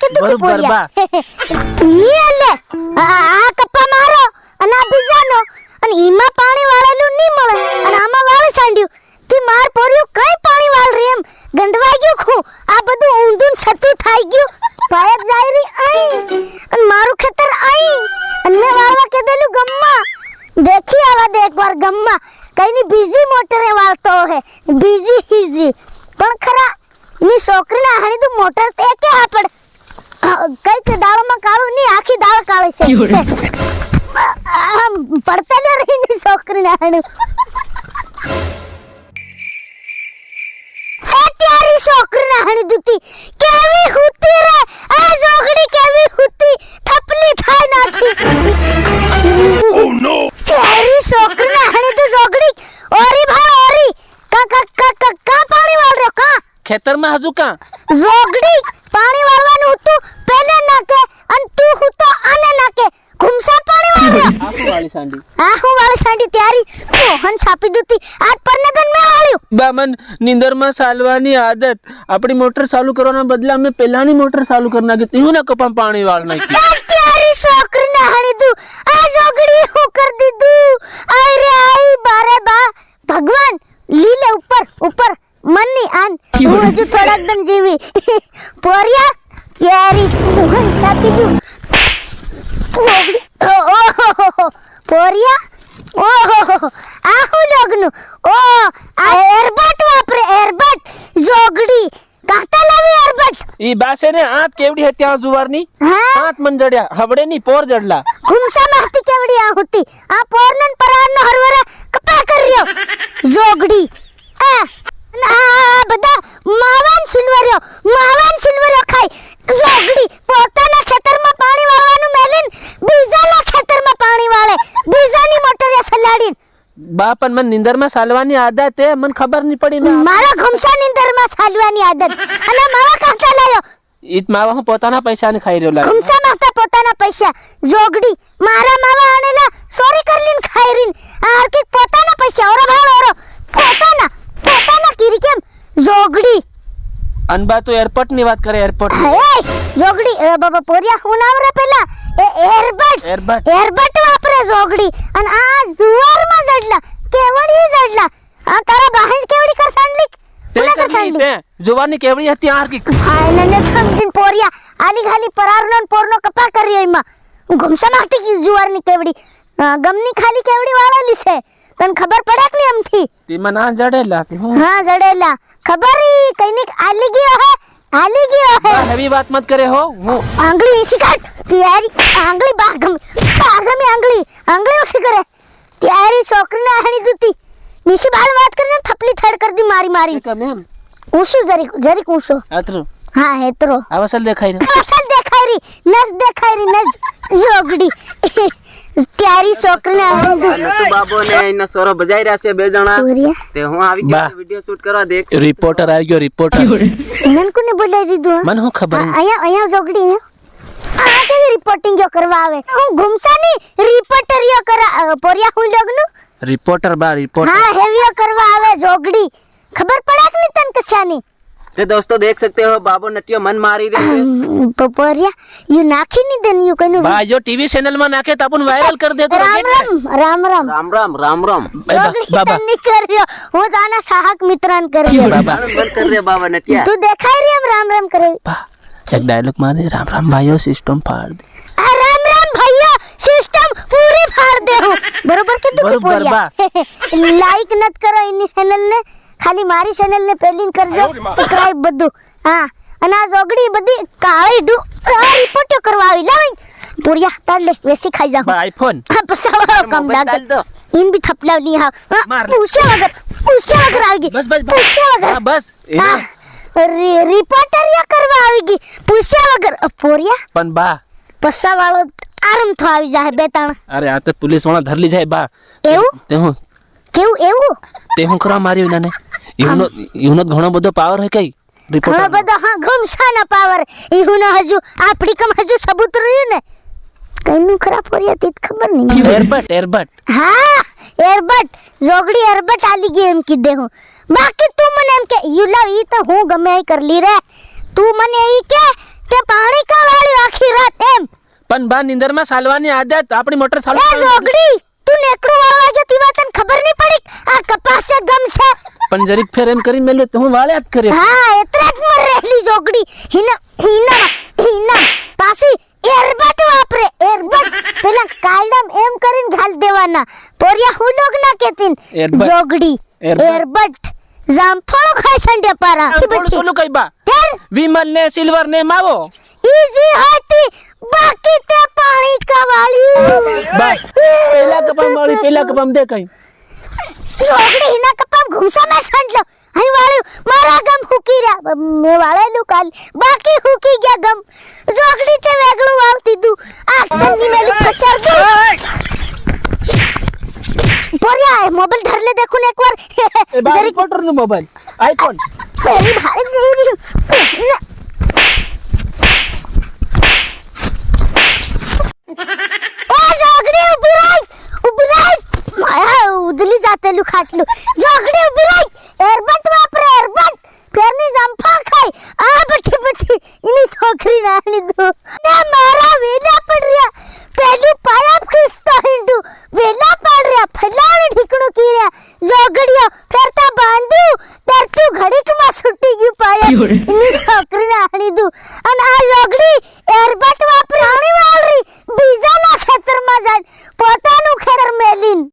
કીધું પોરિયા ઈ લે આ કપ્પા મારો અને આ બીજાનો અને ઈમાં પાણી વાળેલું નહીં મળે અને આમાં વાળી સાંડ્યું તી માર પોરિયું કઈ પાણી વાળ રે એમ ગંડવાઈ ગયું ખું આ બધું ઊંધું છતું થઈ ગયું પાયપ જાય રી આઈ અને મારું ખેતર આઈ અને મેં વાળવા કીધેલું ગમ્મા देखी आवा दे एक बार गम्मा कहीं नहीं बिजी मोटरे वालतो है बिजी हिजी पण खरा ની છોકરી ના હાણી તો મોટર તે કે આપડ કઈ કે દાળ માં કાળું ની આખી દાળ કાળી છે પડતા ન રહી ની છોકરી ના હાણી હે તારી છોકરી ના હાણી દુતી કેવી હુતી રે આ જોગડી કેવી હુતી થપલી થાય નાખી ઓ નો તારી છોકરી ના હાણી તો જોગડી ઓરી ભાઈ ઓરી કા પાણી વાળ રહ્યો કા ખેતર માં હજુ કા જોગડી પાણી વાળવાનું હતું પેલે નાકે અને તું હું તો આને નાકે ઘુમસા પાણી વાળ્યો આખું વાળી સાંડી આ હું વાળી સાંડી ત્યારી મોહન છાપી દુતી આજ પરનગન મે વાળ્યું બામન નીંદર માં સાલવાની આદત આપણી મોટર ચાલુ કરવાના બદલે અમે પહેલાની મોટર ચાલુ કરી નાખી તીવું ને કપા પાણી વાળ નાખી ત્યારી છોકરી ના હણી દુ આ જોગડી હું કર દીધું આઈ રે આઈ બારે બા ભગવાન લીલે ઉપર મનની આન હું હજુ થોડાક દમ જીવી પોરિયા ક્યારી મોહન છાપી દઉં પોરિયા ઓહો આ હું લોગનું ઓ આ એરબટ વાપરે એરબટ જોગડી કાતા લાવી એરબટ ઈ બાસે ને આંત કેવડી હે ત્યાં જુવારની આંત મંજડ્યા હવડે ની પોર જડલા ઘુમસા મારતી કેવડી આ હોતી આ પોરનન પરારનો હરવરે કપા કર્યો જોગડી આ બધા માવાન સિલ્વરિયો ખાઈ જોગડી પોતાના ખેતરમાં પાણી વાળવાનું મેલીન બીજાના ખેતરમાં પાણી વાળે બીજાની મોટરે સલાડીન બા પણ મને નીંદર માં સાલવાની આદત હે મને ખબર નહીં પડી મારા ઘુમસા નીંદર માં સાલવાની આદત અને માવા કાંટા લાયો ઈત માવા હું પોતાના પૈસા ને ખાઈ રહ્યો લાગે ઘુમસા મારતા પોતાના પૈસા જોગડી મારા માવા આનેલા સોરી કરલીન ખાઈ રીન આર કે પોતાના પૈસા ઓરો ભાળ ઓરો પોતાના કીરી કેમ જોગડી અનબા તો એરપોર્ટ ની વાત કરે એરપોર્ટ એ જોગડી બાબા પોરિયા હું નામ રે પેલા એ એરબટ વાપરે જોગડી અને આ જુવાર માં જડલા કેવડી જડલા આ તારા બહેન કેવડી કર સાંડલી કોને કર સાંડલી જુવારની કેવડી હતી આર કી હાય ને થમકીન પોરિયા આલી ખાલી પરારનો પોરનો કપા કરી એમાં ઘુમસા મારતી જુવારની કેવડી ગમની ખાલી કેવડી વાળેલી છે તને ખબર પડે કે નહીં એમથી તેમાં ના જડેલા હા જડેલા ખબર ઈ કઈની આલી ગયો હે હેવી વાત મત કરે હો હું આંગળી શિકાટ ત્યારી આંગળી બાગમ આંગળી ઉસી કરે ત્યારી છોકરીને આહણી દુતી નીસી બાલ વાત કરીને થપલી થડ કરી દી મારી કમેમ ઉસુ જરીક ઉસુ આતરો હા હેતરો આવસલ દેખાઈ રી નસ દેખાઈ રી નસ જોગડી ત્યારી છોકરીને નટુ બાબો ને એના સોરો બજાઈ રહ્યા છે બે જણા તે હું આવી ગયો વિડિયો શૂટ કરવા દેખ રિપોર્ટર આવી ગયો રિપોર્ટર નન કોને બોલાઈ દીધું મને હું ખબર અહીંયા જોગડી આ કેવી રિપોર્ટિંગ જો કરવા આવે હું ઘુમસાની રિપોર્ટરિયો કરા પોરિયા હું લોગનું રિપોર્ટર હા હેવીઓ કરવા આવે જોગડી ખબર પડે કે નહીં તન કશાની તે दोस्तों देख सकते हो बाबो नटियो मन मारी रहे हैं पोरिया यू नाखी नहीं देन यू कनु बा जो टीवी चैनल में नाखे तो अपन वायरल कर दे तो राम राम बाबा नहीं कर रही हो जाना साहक मित्रान कर रही बाबा मन कर रहे बाबा नटिया तू देखा रही हम राम करे एक डायलॉग मारे राम भाइयों सिस्टम फाड़ दे राम भाइयों सिस्टम पूरी फाड़ दे हो बरोबर के तू पोरिया लाइक नत करो इन चैनल ने ખાલી મારી ચેનલ ને પેલીન કરજો સબસ્ક્રાઇબ બધું હા અને આ જોગડી બધી કાળી રિપોર્ટ કરવા આવી લાવી પૂરિયા તાર લે વેસી ખાઈ જાઉં આઈફોન હા પસાવા કમ ડાલ દો ઇન भी થપલાવની હા પૂછે વગર આવી ગઈ બસ પૂછે વગર હા બસ રિપોર્ટરિયા કરવા આવી ગઈ પૂછે વગર પૂરિયા પણ બા પસા વાળો આરામ થો આવી જાય બે ત્રણ અરે આ તો પોલીસ વાળા ધર લી જાય બા એવું તે હું કેવું તે હું કરવા માર્યો નાને ઈનો ઘણો બધો પાવર હે કઈ રિપોર્ટર ઘણો બધો હા ઘુમસાનો પાવર ઈનો હજુ આપડી કમ હજુ સબૂત રહ્યું ને કઈનું ખરા પોરિયા તીત ખબર નહીં એરબટ હા એરબટ જોગડી એરબટ આલી ગઈ એમ કીધે હું બાકી તું મને એમ કે યુ લવ ઈ તો હું ગમે એ કરલી રે તું મને ઈ કે તે પાણી કા વાળી આખી રાત એમ પણ બા નીંદરમાં સાલવાની આદત આપણી મોટર ચાલુ એ જોગડી તું નેકડું વાળવા ગયો તી વાત તને ખબર નહીં પડી આ કપાસ છે ગમ છે પણ જરીક ફેર એમ કરી મેલ્યો તો હું વાળ્યા જ કર્યો હા એટલે જ મર રહેલી જોગડી હિના પાછી એરબટ વાપરે એરબટ પેલા કાયદમ એમ કરીને ઘાલ દેવાના પોરિયા હું લોગ ના કેતીન એરબટ. જોગડી એરબટ જામફળો ખાય સંડે પારા થોડું સોલું કઈ બા તેર વિમલ ને સિલ્વર ને માવો ઈઝી હતી બાકી તે પાણી કા વાળ્યું બા પેલા કપામ દે કઈ જોગડી હિના કપામ ઘૂમસો માં છંડલો અહીં વાળ્યું મારા ગમ હુકી રહ્યા મે વાળેલું કાલ બાકી હુકી ગયા ગમ જોગડી તે વેગળું વાળતી દું આસ્તની મેલી ફસર દું પોરિયા મોબાઈલ ધર લે દેખું ને એકવાર એ બા રિપોર્ટર નો મોબાઈલ આઈફોન પેલી ભારે ગઈ એ જોગડી ઉભી રહી માયા ઉદલી જાતેલું ખાટલું જોગડી ઉભી રહી એરબટ વાપરે એરબટ ફેરની જંફા ખાઈ આ બઠી એની છોકરી નાની દો ને મારા વેલા પડ રહ્યા પેલું પાયા ખિસ્તો હિંડુ વેલા પડ રહ્યા ફલાણ ઠીકણું કી રહ્યા જોગડીઓ ફેરતા બાંધ્યું તરતું ઘડીકમાં છૂટી ગયું પાયા એની છોકરી નાની દો અને આ જોગડી એરબટ વાપરે આણી વાળરી બીજાના ખેતરમાં જાય પોતાનું ખેતર મેલીન